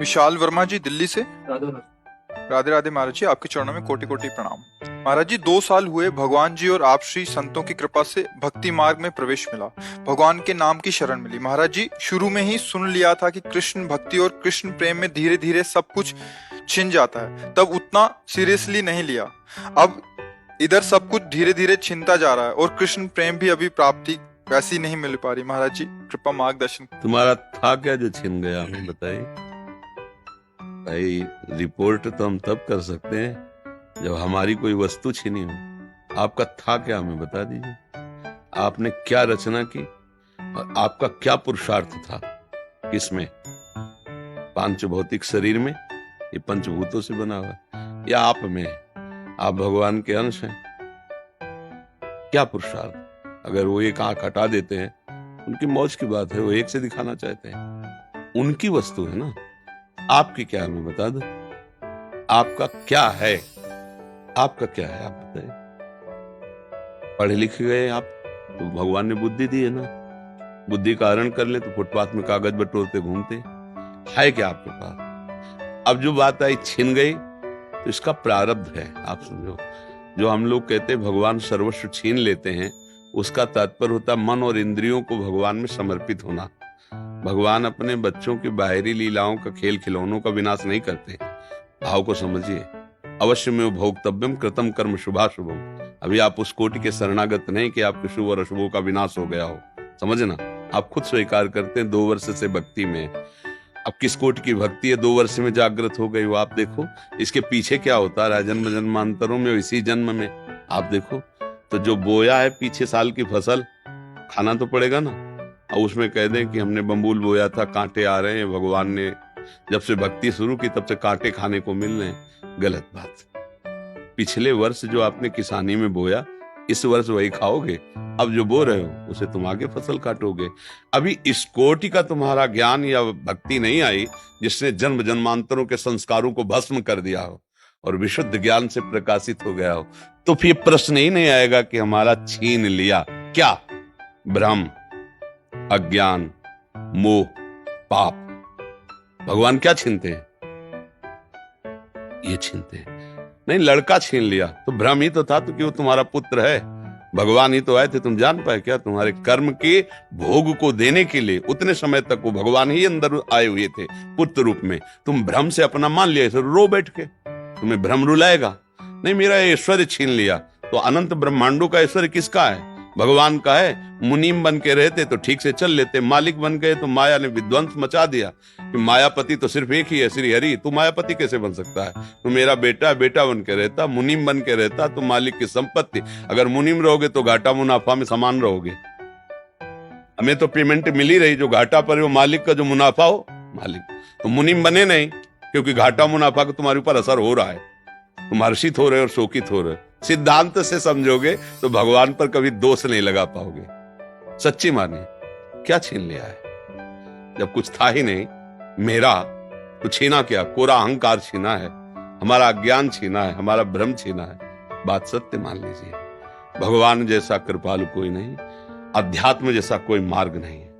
विशाल वर्मा जी दिल्ली से। राधे राधे महाराज जी, आपके चरणों में कोटि कोटि प्रणाम। महाराज जी, 2 साल हुए भगवान जी और आप श्री संतों की कृपा से भक्ति मार्ग में प्रवेश मिला, भगवान के नाम की शरण मिली। महाराज जी, शुरू में ही सुन लिया था कि कृष्ण भक्ति और कृष्ण प्रेम में धीरे धीरे सब कुछ छिन जाता है, तब उतना सीरियसली नहीं लिया। अब इधर सब कुछ धीरे धीरे छिनता जा रहा है और कृष्ण प्रेम भी अभी प्राप्ति वैसी नहीं मिल पा रही। महाराज जी, कृपा मार्गदर्शन। तुम्हारा था क्या जो छिन गया, हमें बताइए भाई। रिपोर्ट तो हम तब कर सकते हैं जब हमारी कोई वस्तु छिनी हो। आपका था क्या, हमें बता दीजिए। आपने क्या रचना की और आपका क्या पुरुषार्थ था, किसमें? पांच भौतिक शरीर में, ये पंचभूतों से बना हुआ, या आप में? आप भगवान के अंश हैं। क्या पुरुषार्थ? अगर वो एक आंख हटा देते हैं, उनकी मौज की बात है, वो एक से दिखाना चाहते हैं, उनकी वस्तु है ना। आपकी क्या, हमें बता दो। आपका क्या है? आपका क्या है, आप बताइए। पढ़े लिखे गए आप तो भगवान ने बुद्धि दी है ना। बुद्धि का हरण कर ले तो फुटपाथ में कागज बटोरते घूमते है क्या आपके पास? अब जो बात आई छिन गई, तो इसका प्रारब्ध है। आप समझो, जो हम लोग कहते हैं भगवान सर्वस्व छीन लेते हैं, उसका तात्पर्य होता मन और इंद्रियों को भगवान में समर्पित होना। भगवान अपने बच्चों की बाहरी लीलाओं का, खेल खिलौनों का विनाश नहीं करते। भाव को समझिए। अवश्य में भोक्तव्यम कृतम कर्म शुभाशुभम। अभी आप उस कोटि के शरणागत नहीं कि आपके शुभ और अशुभों का विनाश हो गया हो, समझना। आप खुद स्वीकार करते हैं 2 वर्ष से भक्ति में। अब किस कोटि की भक्ति है 2 वर्ष में जागृत हो गई, वो आप देखो। इसके पीछे क्या होता है जन्म जन्मांतरों में, इसी जन्म में आप देखो। तो जो बोया है पीछे साल की फसल, खाना तो पड़ेगा ना। और उसमें कह दें कि हमने बम्बूल बोया था, कांटे आ रहे हैं, भगवान ने जब से भक्ति शुरू की तब से कांटे खाने को मिल रहे हैं। गलत बात। पिछले वर्ष जो आपने किसानी में बोया, इस वर्ष वही खाओगे। अब जो बो रहे हो उसे तुम आगे फसल काटोगे। अभी इस कोटि का तुम्हारा ज्ञान या भक्ति नहीं आई जिसने जन्म जन्मांतरों के संस्कारों को भस्म कर दिया हो और विशुद्ध ज्ञान से प्रकाशित हो गया हो, तो फिर प्रश्न ही नहीं आएगा कि हमारा छीन लिया क्या। भ्रम, अज्ञान, मोह, पाप, भगवान क्या छीनते हैं? ये छीनते हैं। नहीं, लड़का छीन लिया तो भ्रम ही तो था, तो कि वो तुम्हारा पुत्र है। भगवान ही तो आए थे, तुम जान पाए क्या? तुम्हारे कर्म के भोग को देने के लिए उतने समय तक वो भगवान ही अंदर आए हुए थे पुत्र रूप में। तुम भ्रम से अपना मान लिया, रो बैठ के। तुम्हें भ्रम रुलाएगा नहीं। मेरा ऐश्वर्य छीन लिया, तो अनंत ब्रह्मांडों का ऐश्वर्य किसका है? भगवान का है। मुनीम बन के रहते तो ठीक से चल लेते, मालिक बन गए तो माया ने विध्वंस मचा दिया कि मायापति तो सिर्फ एक ही है, श्री हरि। तू मायापति कैसे बन सकता है? तू मेरा बेटा बेटा बन के रहता, मुनीम बन के रहता तो मालिक की संपत्ति। अगर मुनीम रहोगे तो घाटा मुनाफा में समान रहोगे। हमें तो पेमेंट मिल ही रही, जो घाटा पर हो मालिक का, जो मुनाफा हो मालिक। तो मुनीम बने नहीं, क्योंकि घाटा मुनाफा का तुम्हारे ऊपर असर हो रहा है। तुम हर्षित हो रहे हो और शोकित हो रहे हो। सिद्धांत से समझोगे तो भगवान पर कभी दोष नहीं लगा पाओगे। सच्ची मानिए, क्या छीन लिया है? जब कुछ था ही नहीं मेरा, तो छीना क्या? कोरा अहंकार छीना है, हमारा अज्ञान छीना है, हमारा भ्रम छीना है। बात सत्य मान लीजिए। भगवान जैसा कृपालु कोई नहीं, अध्यात्म जैसा कोई मार्ग नहीं है।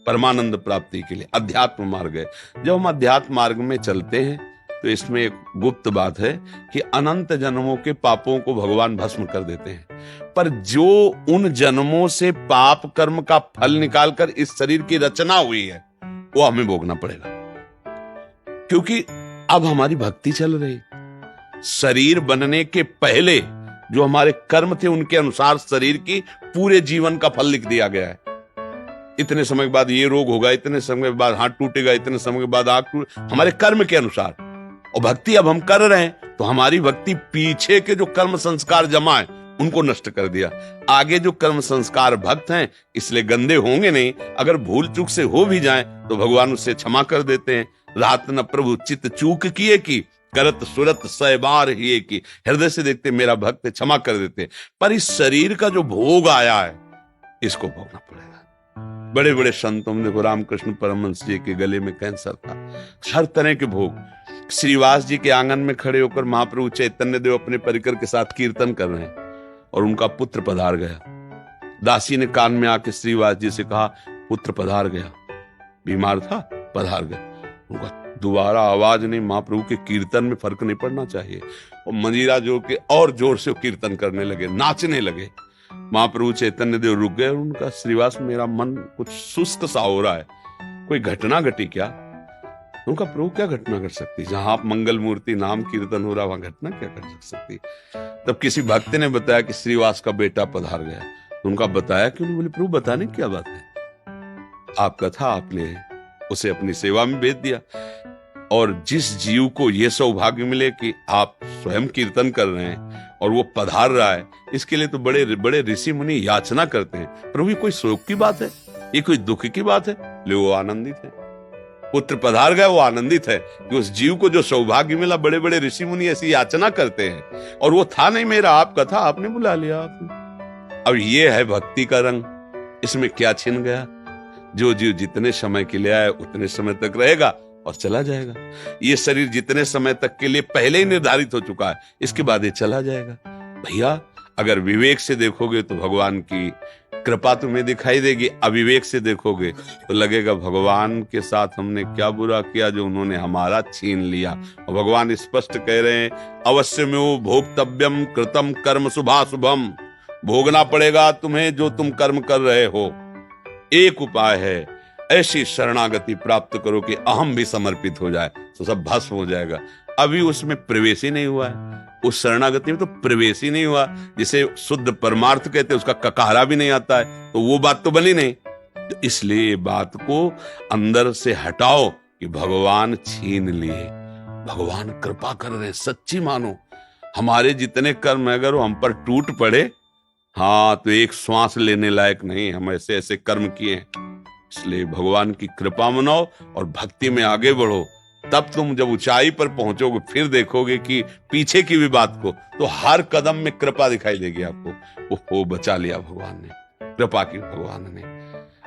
परमानंद प्राप्ति के लिए अध्यात्म मार्ग है। जब हम अध्यात्म मार्ग में चलते हैं तो इसमें एक गुप्त बात है कि अनंत जन्मों के पापों को भगवान भस्म कर देते हैं। पर जो उन जन्मों से पाप कर्म का फल निकालकर इस शरीर की रचना हुई है, वो हमें भोगना पड़ेगा। क्योंकि अब हमारी भक्ति चल रही। शरीर बनने के पहले जो हमारे कर्म थे, उनके अनुसार शरीर की पूरे जीवन का फल लिख दिया गया है। इतने समय के बाद ये रोग होगा, इतने समय के बाद हाथ टूटेगा, इतने समय के बाद आंख टूट, हमारे कर्म के अनुसार। और भक्ति अब हम कर रहे हैं तो हमारी भक्ति पीछे के जो कर्म संस्कार जमा है उनको नष्ट कर दिया। आगे जो कर्म संस्कार भक्त हैं इसलिए गंदे होंगे नहीं। अगर भूल चूक से हो भी जाएं तो भगवान उससे क्षमा कर देते हैं। रात न प्रभु चित चूक किए की, करत सुरत 100 बार ही की। हृदय से देखते मेरा भक्त है, क्षमा कर देते। पर इस शरीर का जो भोग आया है, इसको भोगना पड़ेगा। बड़े बड़े संतों में देखो, रामकृष्ण परमहंस जी के गले में कैंसर था, हर तरह के भोग। श्रीवास जी के आंगन में खड़े होकर महाप्रभु चैतन्य देव अपने परिकर के साथ कीर्तन कर रहे हैं और उनका पुत्र पधार गया। दासी ने कान में आके श्रीवास जी से कहा, पुत्र पधार गया। बीमार था, पधार गया। उनका दोबारा आवाज नहीं, महाप्रभु के कीर्तन में फर्क नहीं पड़ना चाहिए। और मंजीरा जोड़ के और जोर से कीर्तन करने लगे, नाचने लगे। महाप्रभु चैतन्य देव रुक गए और उनका, श्रीवास मेरा मन कुछ सुस्त सा हो रहा है, कोई घटना घटी क्या? उनका, प्रभु क्या घटना घट सकती, जहां आप मंगल मूर्ति नाम कीर्तन हो रहा वहां घटना क्या घट सकती? तब किसी भक्त ने बताया कि श्रीवास का बेटा पधार गया। उनका बताया कि, बोले प्रभु बताने क्या बात है? आपका था, आपने उसे अपनी सेवा में भेज दिया। और जिस जीव को यह सौभाग्य मिले कि आप स्वयं कीर्तन कर रहे हैं और वो पधार रहा है, इसके लिए तो बड़े बड़े ऋषि मुनि याचना करते हैं। प्रभु ये कोई शोक की बात है, ये कोई दुख की बात है? ले वो आनंदित है, पुत्र पधार गया, वो आनंदित है कि उस जीव को जो सौभाग्य मिला। बड़े बड़े ऋषि मुनि ऐसी याचना करते हैं और वो था नहीं मेरा, आपका था, आपने बुला लिया आपने। अब ये है भक्ति का रंग, इसमें क्या छिन गया? जो जीव जितने समय के लिए आए उतने समय तक रहेगा और चला जाएगा। ये शरीर जितने समय तक के लिए पहले ही निर्धारित हो चुका है, इसके बाद ये चला जाएगा। भैया अगर विवेक से देखोगे तो भगवान की कृपा तुम्हें दिखाई देगी, अविवेक से देखोगे तो लगेगा भगवान के साथ हमने क्या बुरा किया जो उन्होंने हमारा छीन लिया। और भगवान स्पष्ट कह रहे हैं, अवश्य में वो भोक्तव्यम कृतम कर्म शुभाशुभम, भोगना पड़ेगा तुम्हें जो तुम कर्म कर रहे हो। एक उपाय है, ऐसी शरणागति प्राप्त करो कि अहम भी समर्पित हो जाए, तो सब भस्म हो जाएगा। अभी उसमें प्रवेश ही नहीं हुआ है, उस शरणागति में तो प्रवेश ही नहीं हुआ। जिसे शुद्ध परमार्थ कहते हैं उसका ककारा भी नहीं आता है, तो वो बात तो बनी नहीं। तो इसलिए बात को अंदर से हटाओ कि भगवान छीन लिए, भगवान कृपा कर रहे हैं, सच्ची मानो। हमारे जितने कर्म अगर वो हम पर टूट पड़े, हाँ तो एक श्वास लेने लायक नहीं, हम ऐसे ऐसे कर्म किए हैं। इसलिए भगवान की कृपा मनाओ और भक्ति में आगे बढ़ो। तब तुम जब ऊंचाई पर पहुंचोगे फिर देखोगे कि पीछे की भी बात को, तो हर कदम में कृपा दिखाई देगी आपको। वो बचा लिया भगवान ने, कृपा की भगवान ने।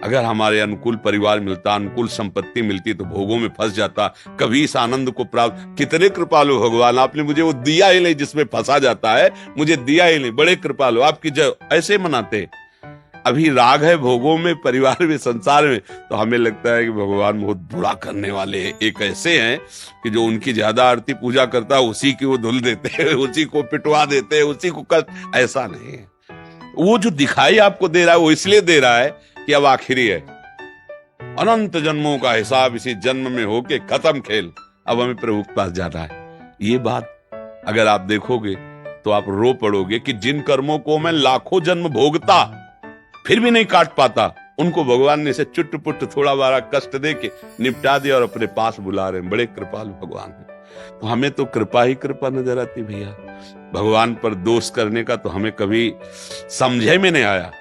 अगर हमारे अनुकूल परिवार मिलता, अनुकूल संपत्ति मिलती तो भोगों में फंस जाता, कभी इस आनंद को प्राप्त। कितने कृपालु भगवान, आपने मुझे वो दिया ही नहीं जिसमें फंसा जाता है, मुझे दिया ही नहीं। बड़े कृपालु, आपकी जय। ऐसे मनाते। अभी राग है भोगों में, परिवार में, संसार में, तो हमें लगता है कि भगवान बहुत बुरा करने वाले हैं। एक ऐसे हैं कि जो उनकी ज्यादा आरती पूजा करता है उसी की वो धुल देते हैं, उसी को पिटवा देते हैं, उसी को कर। ऐसा नहीं है। वो जो दिखाई आपको दे रहा है वो इसलिए दे रहा है कि अब आखिरी है, अनंत जन्मों का हिसाब इसी जन्म में होके खत्म खेल, अब हमें प्रभु के पास जाना है। ये बात अगर आप देखोगे तो आप रो पड़ोगे कि जिन कर्मों को मैं लाखों जन्म भोगता फिर भी नहीं काट पाता, उनको भगवान ने से चुट पुट थोड़ा बारा कष्ट दे के निपटा दिया और अपने पास बुला रहे हैं। बड़े कृपालु भगवान है। तो हमें तो कृपा ही कृपा नजर आती भैया। भगवान पर दोष करने का तो हमें कभी समझे में नहीं आया।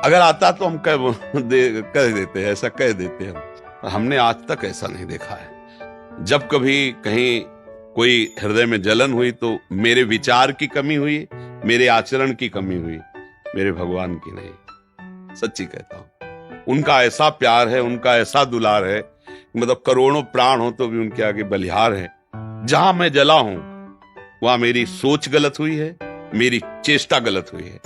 अगर आता तो हम कह देते हैं, ऐसा कह देते हैं, पर हमने आज तक ऐसा नहीं देखा है। जब कभी कहीं कोई हृदय में जलन हुई तो मेरे विचार की कमी हुई, मेरे आचरण की कमी हुई, मेरे भगवान की नहीं। सच्ची कहता हूं, उनका ऐसा प्यार है, उनका ऐसा दुलार है, मतलब करोड़ों प्राण हो तो भी उनके आगे बलिहार है। जहां मैं जला हूं वहां मेरी सोच गलत हुई है, मेरी चेष्टा गलत हुई है,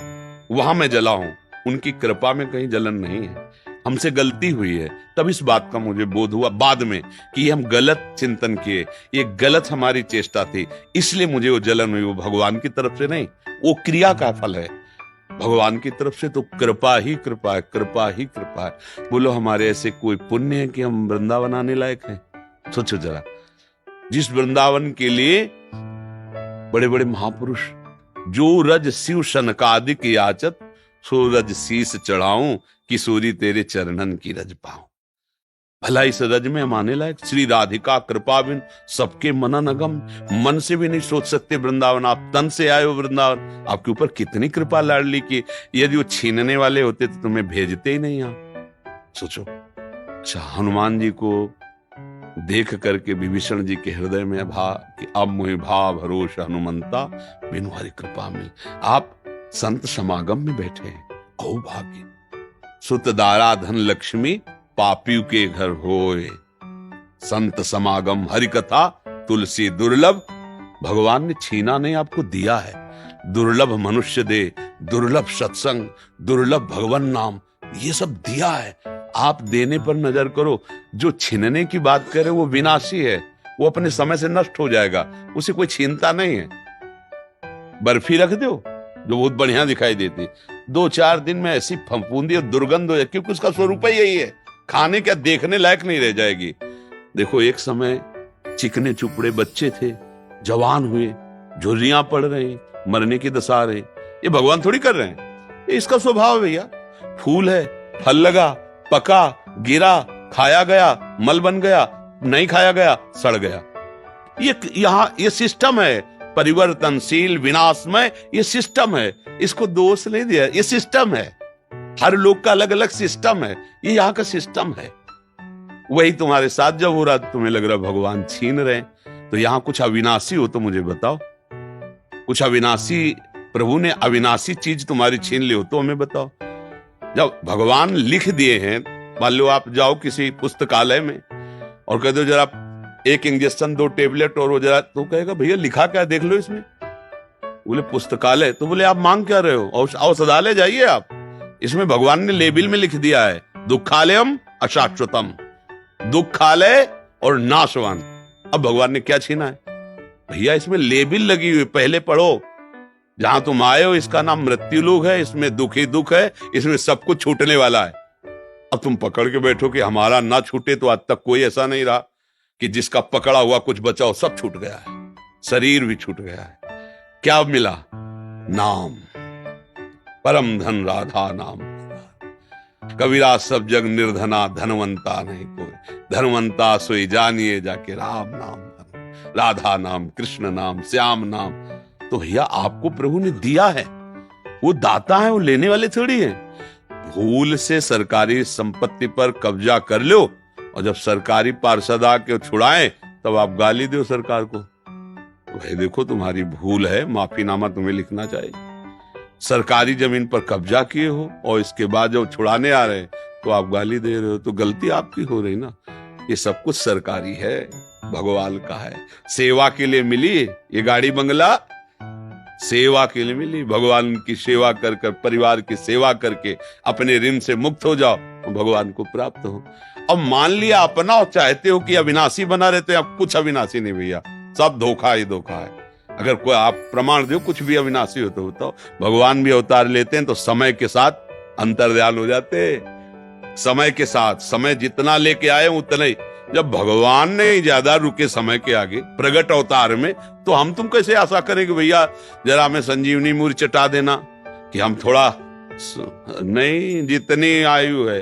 वहां मैं जला हूं। उनकी कृपा में कहीं जलन नहीं है। हमसे गलती हुई है, तब इस बात का मुझे बोध हुआ बाद में कि ये हम गलत चिंतन किए, ये गलत हमारी चेष्टा थी, इसलिए मुझे वो जलन हुई। वो भगवान की तरफ से नहीं, वो क्रिया का फल है। भगवान की तरफ से तो कृपा ही कृपा है, कृपा ही कृपा है। बोलो हमारे ऐसे कोई पुण्य है कि हम वृंदावन आने लायक हैं? सोचो जरा, जिस वृंदावन के लिए बड़े बड़े महापुरुष, जो रज शिव शनकादिक याचत, सो रज शीस चढ़ाऊं, किशोरी तेरे चरणन की रज पाऊं। भला इस रज में हम आने लायक? श्री राधिका कृपा बिन सबके मनन अगम, मन से भी नहीं सोच सकते वृंदावन। आप तन से आए हो वृंदावन, आपके ऊपर कितनी कृपा लाडली की। यदि वो छीनने वाले होते तो तुम्हें भेजते ही नहीं। आप सोचो। अच्छा, हनुमान जी को देख करके विभीषण जी के हृदय में कि अब मोहि भाव भरोस हनुमंता, बिनु हरि कृपा मिल। आप संत समागम में बैठे हैं, ओ भाग्य। सुत दारा धन लक्ष्मी, पापियों के घर होए, संत समागम हरि कथा, तुलसी दुर्लभ। भगवान ने छीना नहीं, आपको दिया है। दुर्लभ मनुष्य दे, दुर्लभ सत्संग, दुर्लभ भगवान नाम, ये सब दिया है। आप देने पर नजर करो। जो छीनने की बात करे वो विनाशी है, वो अपने समय से नष्ट हो जाएगा, उसे कोई छीनता नहीं है। बर्फी रख दो जो बहुत बढ़िया दिखाई देती, 2-4 दिन में ऐसी फफूंदी और दुर्गंध हो जाए, क्योंकि उसका स्वरूप ही यही है, खाने क्या देखने लायक नहीं रह जाएगी। देखो एक समय चिकने चुपड़े बच्चे थे, जवान हुए, झुर्रियां पड़ रही, मरने की दशा आ रही, ये भगवान थोड़ी कर रहे हैं, ये इसका स्वभाव है भैया। फूल है, फल लगा, पका, गिरा, खाया गया, मल बन गया, नहीं खाया गया, सड़ गया। ये सिस्टम है, परिवर्तनशील, विनाशमय, ये सिस्टम है, इसको दोष नहीं दिया, ये सिस्टम है। हर लोग का अलग अलग सिस्टम है, ये यहाँ का सिस्टम है। वही तुम्हारे साथ जब हो रहा तुम्हें लग रहा भगवान छीन रहे हैं, तो यहाँ कुछ अविनाशी हो तो मुझे बताओ, कुछ अविनाशी, प्रभु ने अविनाशी चीज तुम्हारी छीन ली हो तो हमें बताओ। जब भगवान लिख दिए हैं, मान लो आप जाओ किसी पुस्तकालय में और कह दो जरा 1 इंजेक्शन 2 टेबलेट और वो जरा, तो कहेगा भैया लिखा क्या देख लो इसमें। बोले पुस्तकालय, तो बोले आप मांग क्या रहे हो, औषधालय जाइए आप, इसमें भगवान ने लेबिल में लिख दिया है दुखालयम अशाश्वतम, दुखालय और नाशवान। अब भगवान ने क्या छीना है भैया, इसमें लेबिल लगी हुई, पहले पढ़ो, जहां तुम आए हो इसका नाम मृत्यु लोक है, इसमें दुख ही दुख है, इसमें सब कुछ छूटने वाला है। अब तुम पकड़ के बैठो कि हमारा ना छूटे, तो आज तक कोई ऐसा नहीं रहा कि जिसका पकड़ा हुआ कुछ बचा हो, सब छूट गया है, शरीर भी छूट गया है। क्या मिला? नाम, परम धन राधा नाम। कबीरा सब जग निर्धना, धनवंता नहीं कोई, धनवंता सोई जानिए जाके राम नाम, राधा नाम, कृष्ण नाम, श्याम नाम। तो भैया आपको प्रभु ने दिया है, वो दाता है, वो लेने वाले थोड़ी है। भूल से सरकारी संपत्ति पर कब्जा कर लो और जब सरकारी पार्षद आके छुड़ाए तब आप गाली दो सरकार को। भाई देखो तुम्हारी भूल है, माफीनामा तुम्हें लिखना चाहिए। सरकारी जमीन पर कब्जा किए हो और इसके बाद जब छुड़ाने आ रहे हैं तो आप गाली दे रहे हो, तो गलती आपकी हो रही ना। ये सब कुछ सरकारी है, भगवान का है, सेवा के लिए मिली ये गाड़ी बंगला, सेवा के लिए मिली। भगवान की सेवा कर कर, परिवार की सेवा करके अपने ऋण से मुक्त हो जाओ तो भगवान को प्राप्त हो। अब मान लिया अपना और चाहते हो कि अविनाशी बना रहते हैं, अब कुछ अविनाशी नहीं भैया, सब धोखा ही धोखा है। अगर कोई आप प्रमाण दो कुछ भी अविनाशी हो तो बताओ। भगवान भी अवतार लेते हैं तो समय के साथ अंतर्ध्यान हो जाते, समय के साथ, समय जितना लेके आए उतना ही। जब भगवान ने ज्यादा रुके समय के आगे प्रगट अवतार में, तो हम तुम कैसे आशा करेंगे भैया जरा हमें संजीवनी मूर्ति चटा देना कि हम थोड़ा नहीं। जितनी आयु है,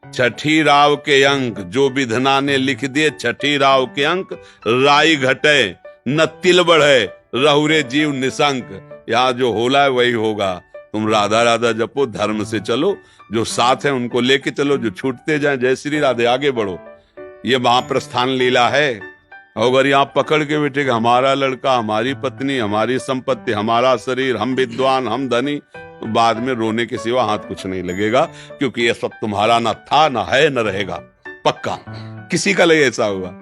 छठी राव के अंक जो विधना ने लिख दिए, छठी राव के अंक, राई घटे न तिल बढ़े, रहुरे जीव निशंक। यहाँ जो होला है वही होगा। तुम राधा राधा जपो, धर्म से चलो, जो साथ है उनको लेके चलो, जो छूटते जाए जय श्री राधे, आगे बढ़ो। ये महाप्रस्थान लीला है। अगर यहाँ पकड़ के बैठे हमारा लड़का, हमारी पत्नी, हमारी संपत्ति, हमारा शरीर, हम विद्वान, हम धनी, तो बाद में रोने के सिवा हाथ कुछ नहीं लगेगा, क्योंकि ये सब तुम्हारा ना था, ना है, न रहेगा, पक्का किसी का लगे ऐसा हुआ।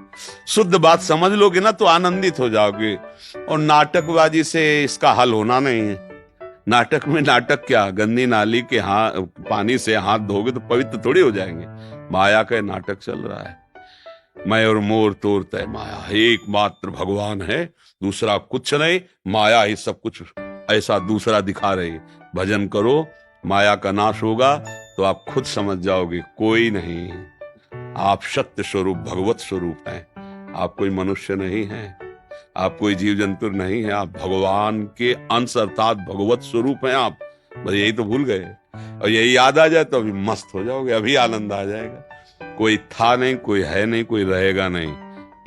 शुद्ध बात समझ लोगे ना तो आनंदित हो जाओगे। और नाटकबाजी से इसका हल होना नहीं है। नाटक में नाटक क्या, गंदी नाली के पानी से हाथ धोगे तो पवित्र थोड़ी हो जाएंगे। माया का नाटक चल रहा है। मैं और मोर तोर तय माया, एकमात्र भगवान है, दूसरा कुछ नहीं। माया ही सब कुछ ऐसा दूसरा दिखा रही है। भजन करो, माया का नाश होगा तो आप खुद समझ जाओगे कोई नहीं, आप सत्य स्वरूप भगवत स्वरूप हैं। आप कोई मनुष्य नहीं हैं, आप कोई जीव जंतु नहीं है, आप भगवान के अंश अर्थात भगवत स्वरूप हैं आप। बस यही तो भूल गए, और यही याद आ जाए तो अभी मस्त हो जाओगे, अभी आनंद आ जाएगा। कोई था नहीं, कोई है नहीं, कोई रहेगा नहीं।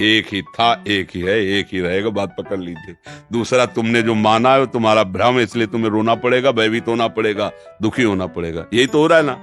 एक ही था, एक ही है, एक ही रहेगा। बात पकड़ लीजिए। दूसरा तुमने जो माना है वो तुम्हारा भ्रम है, इसलिए तुम्हें रोना पड़ेगा, भयभीत होना पड़ेगा, दुखी होना पड़ेगा। यही तो हो रहा है ना।